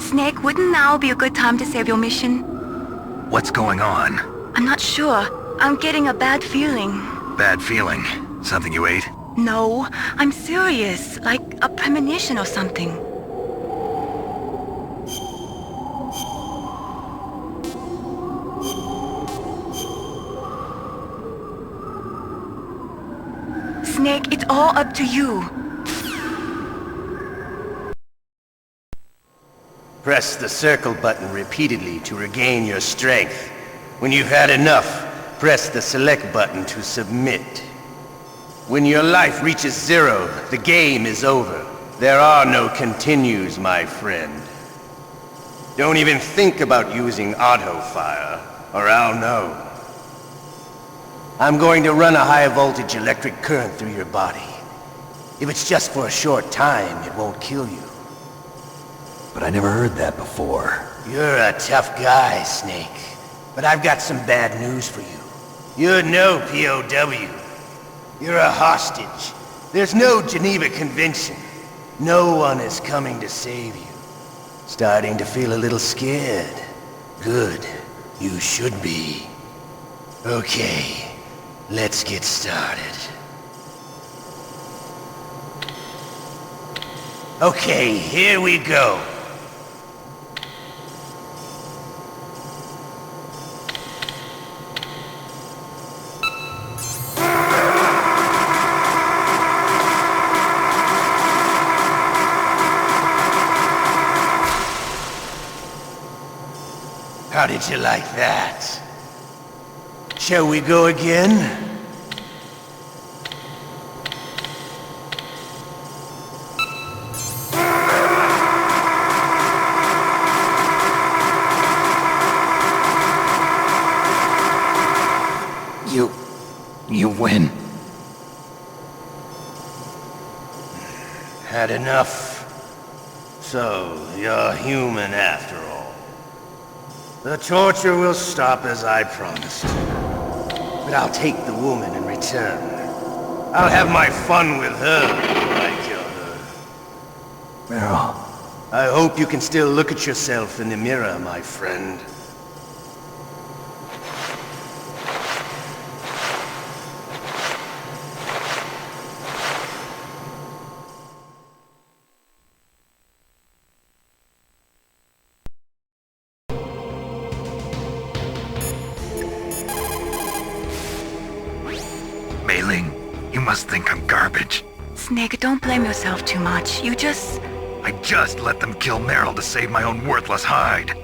Snake, wouldn't now be a good time to save your mission? What's going on? I'm not sure. I'm getting a bad feeling. Bad feeling? Something you ate? No, I'm serious. Like a premonition or something. Snake, it's all up to you. Press the circle button repeatedly to regain your strength. When you've had enough, press the select button to submit. When your life reaches 0, the game is over. There are no continues, my friend. Don't even think about using auto-fire, or I'll know. I'm going to run a high-voltage electric current through your body. If it's just for a short time, it won't kill you. But I never heard that before. You're a tough guy, Snake. But I've got some bad news for you. You're no POW. You're a hostage. There's no Geneva Convention. No one is coming to save you. Starting to feel a little scared. Good. You should be. Okay. Let's get started. Okay, here we go. How did you like that? Shall we go again? You win. Had enough? So, you're human after all. The torture will stop as I promised. But I'll take the woman in return. I'll have my fun with her before I kill her. Meryl. I hope you can still look at yourself in the mirror, my friend. You must think I'm garbage. Snake, don't blame yourself too much. I just let them kill Meryl to save my own worthless hide.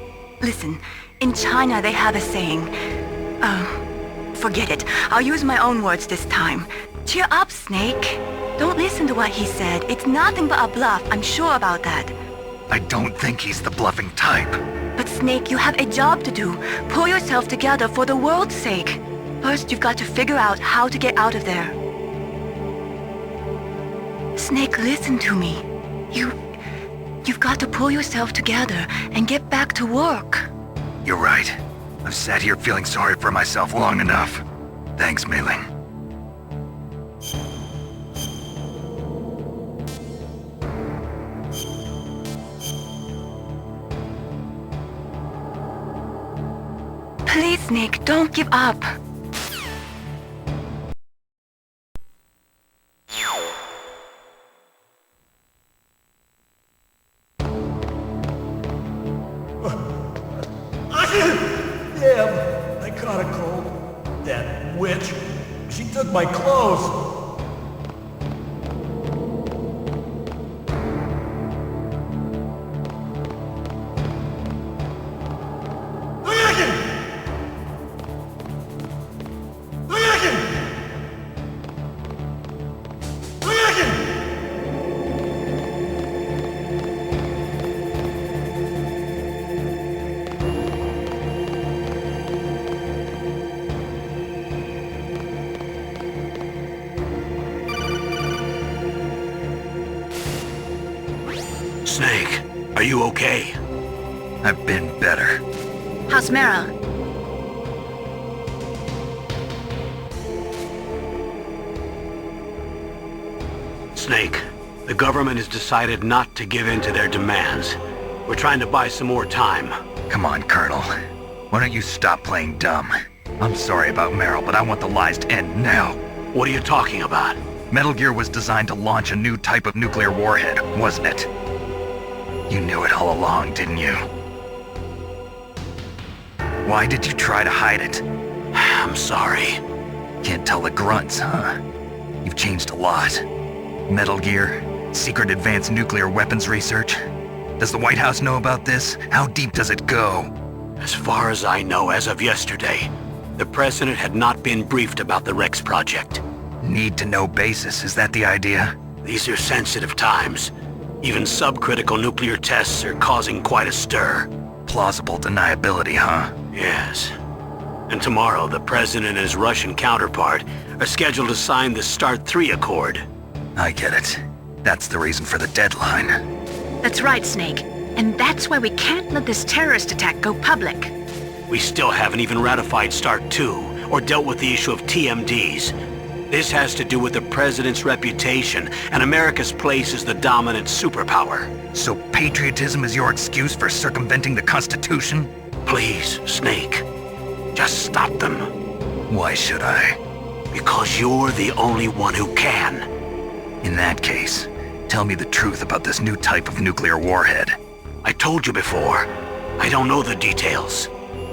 Listen, in China they have a saying. Forget it. I'll use my own words this time. Cheer up, Snake. Don't listen to what he said. It's nothing but a bluff. I'm sure about that. I don't think he's the bluffing type. But Snake, you have a job to do. Pull yourself together for the world's sake. First, you've got to figure out how to get out of there. Snake, listen to me. You've got to pull yourself together and get back to work. You're right. I've sat here feeling sorry for myself long enough. Thanks, Mei-Ling. Please, Snake, don't give up. Damn, I caught a cold. That witch. She took my clothes. Snake, are you okay? I've been better. How's Meryl? Snake, the government has decided not to give in to their demands. We're trying to buy some more time. Come on, Colonel. Why don't you stop playing dumb? I'm sorry about Meryl, but I want the lies to end now. What are you talking about? Metal Gear was designed to launch a new type of nuclear warhead, wasn't it? You knew it all along, didn't you? Why did you try to hide it? I'm sorry. Can't tell the grunts, huh? You've changed a lot. Metal Gear, secret advanced nuclear weapons research. Does the White House know about this? How deep does it go? As far as I know, as of yesterday, the President had not been briefed about the Rex project. Need-to-know basis, is that the idea? These are sensitive times. Even subcritical nuclear tests are causing quite a stir. Plausible deniability, huh? Yes. And tomorrow, the President and his Russian counterpart are scheduled to sign the START 3 Accord. I get it. That's the reason for the deadline. That's right, Snake. And that's why we can't let this terrorist attack go public. We still haven't even ratified START 2 or dealt with the issue of TMDs. This has to do with the President's reputation and America's place as the dominant superpower. So patriotism is your excuse for circumventing the Constitution? Please, Snake. Just stop them. Why should I? Because you're the only one who can. In that case, tell me the truth about this new type of nuclear warhead. I told you before. I don't know the details.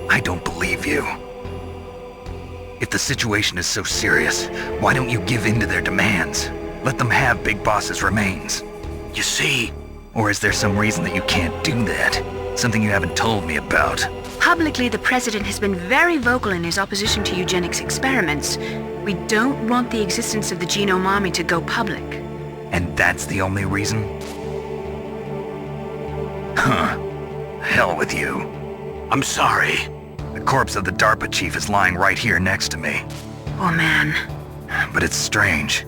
I don't believe you. If the situation is so serious, why don't you give in to their demands? Let them have Big Boss's remains. You see... Or is there some reason that you can't do that? Something you haven't told me about? Publicly, the President has been very vocal in his opposition to eugenics experiments. We don't want the existence of the Genome Army to go public. And that's the only reason? Huh. Hell with you. I'm sorry. The corpse of the DARPA chief is lying right here next to me. Oh man. But it's strange.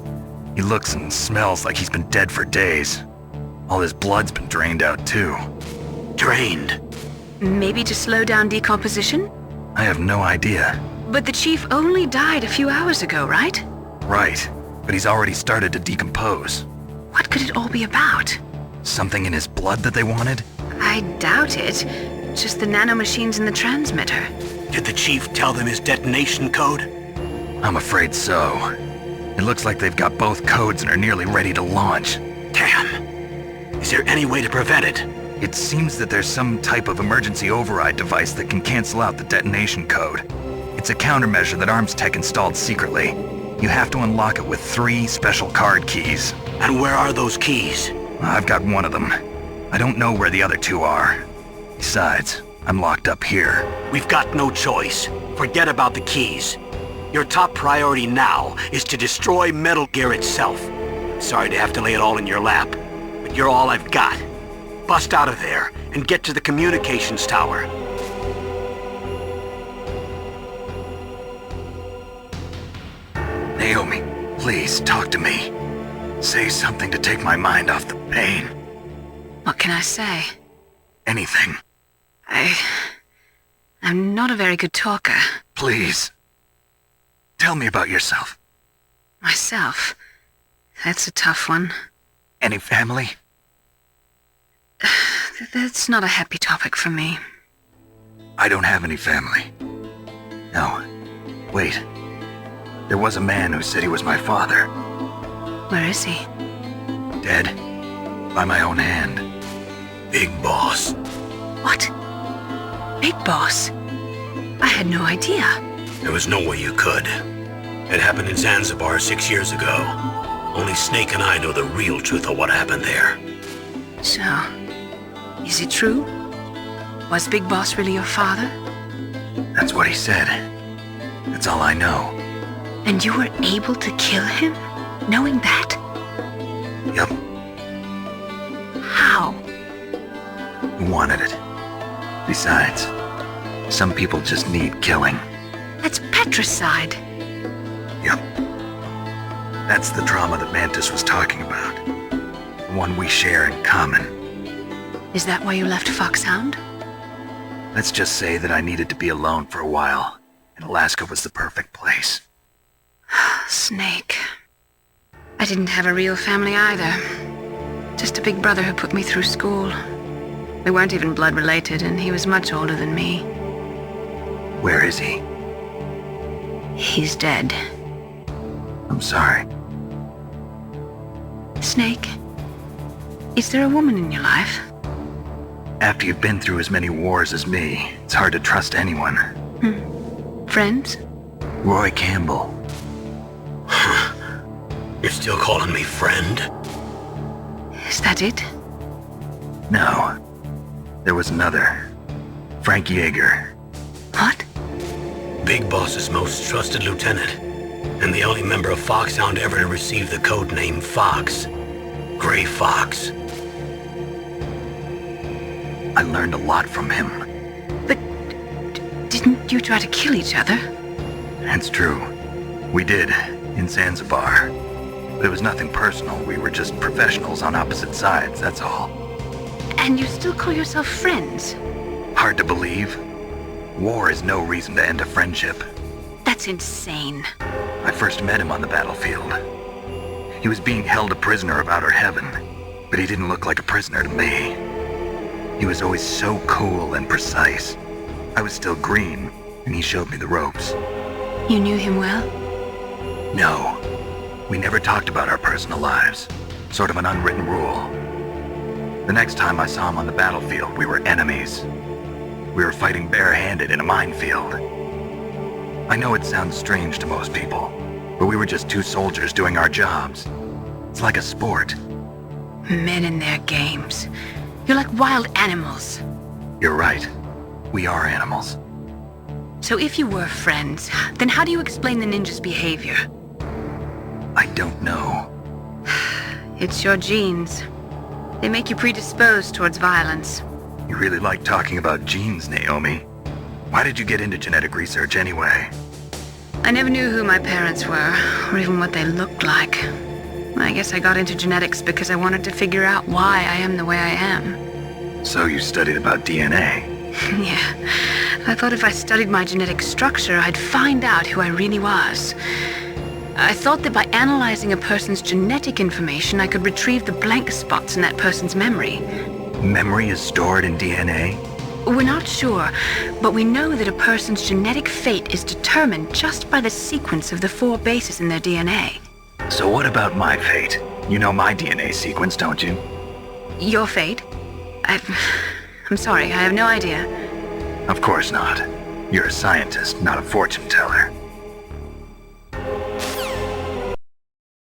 He looks and smells like he's been dead for days. All his blood's been drained out too. Drained? Maybe to slow down decomposition? I have no idea. But the chief only died a few hours ago, right? Right, but he's already started to decompose. What could it all be about? Something in his blood that they wanted? I doubt it. Just the nanomachines in the transmitter. Did the chief tell them his detonation code? I'm afraid so. It looks like they've got both codes and are nearly ready to launch. Damn. Is there any way to prevent it? It seems that there's some type of emergency override device that can cancel out the detonation code. It's a countermeasure that Arms Tech installed secretly. You have to unlock it with 3 special card keys. And where are those keys? I've got one of them. I don't know where the other 2 are. Besides, I'm locked up here. We've got no choice. Forget about the keys. Your top priority now is to destroy Metal Gear itself. Sorry to have to lay it all in your lap, but you're all I've got. Bust out of there and get to the communications tower. Naomi, please talk to me. Say something to take my mind off the pain. What can I say? Anything. I'm not a very good talker. Please. Tell me about yourself. Myself? That's a tough one. Any family? That's not a happy topic for me. I don't have any family. No. Wait. There was a man who said he was my father. Where is he? Dead. By my own hand. Big Boss. What? Big Boss? I had no idea. There was no way you could. It happened in Zanzibar 6 years ago. Only Snake and I know the real truth of what happened there. So, is it true? Was Big Boss really your father? That's what he said. That's all I know. And you were able to kill him, knowing that? Yup. How? He wanted it. Besides, some people just need killing. That's patricide. Yup. That's the trauma that Mantis was talking about. The one we share in common. Is that why you left Foxhound? Let's just say that I needed to be alone for a while, and Alaska was the perfect place. Snake. I didn't have a real family either. Just a big brother who put me through school. We weren't even blood related, and he was much older than me. Where is he? He's dead. I'm sorry. Snake, is there a woman in your life? After you've been through as many wars as me, it's hard to trust anyone. Friends? Roy Campbell. You're still calling me friend? Is that it? No. There was another. Frank Yeager. What? Big Boss's most trusted lieutenant, and the only member of Foxhound ever to receive the code name Fox. Gray Fox. I learned a lot from him. But didn't you try to kill each other? It's true. We did, in Zanzibar. But it was nothing personal. We were just professionals on opposite sides, that's all. And you still call yourself friends? Hard to believe. War is no reason to end a friendship. That's insane. I first met him on the battlefield. He was being held a prisoner of outer heaven, but he didn't look like a prisoner to me. He was always so cool and precise. I was still green, and he showed me the ropes. You knew him well? No. We never talked about our personal lives. Sort of an unwritten rule. The next time I saw him on the battlefield, we were enemies. We were fighting barehanded in a minefield. I know it sounds strange to most people, but we were just two soldiers doing our jobs. It's like a sport. Men and their games. You're like wild animals. You're right. We are animals. So if you were friends, then how do you explain the ninja's behavior? I don't know. It's your genes. They make you predisposed towards violence. You really like talking about genes, Naomi. Why did you get into genetic research anyway? I never knew who my parents were, or even what they looked like. I guess I got into genetics because I wanted to figure out why I am the way I am. So you studied about DNA? Yeah. I thought if I studied my genetic structure, I'd find out who I really was. I thought that by analyzing a person's genetic information, I could retrieve the blank spots in that person's memory. Memory is stored in DNA? We're not sure, but we know that a person's genetic fate is determined just by the sequence of the 4 bases in their DNA. So what about my fate? You know my DNA sequence, don't you? Your fate? I'm sorry, I have no idea. Of course not. You're a scientist, not a fortune teller.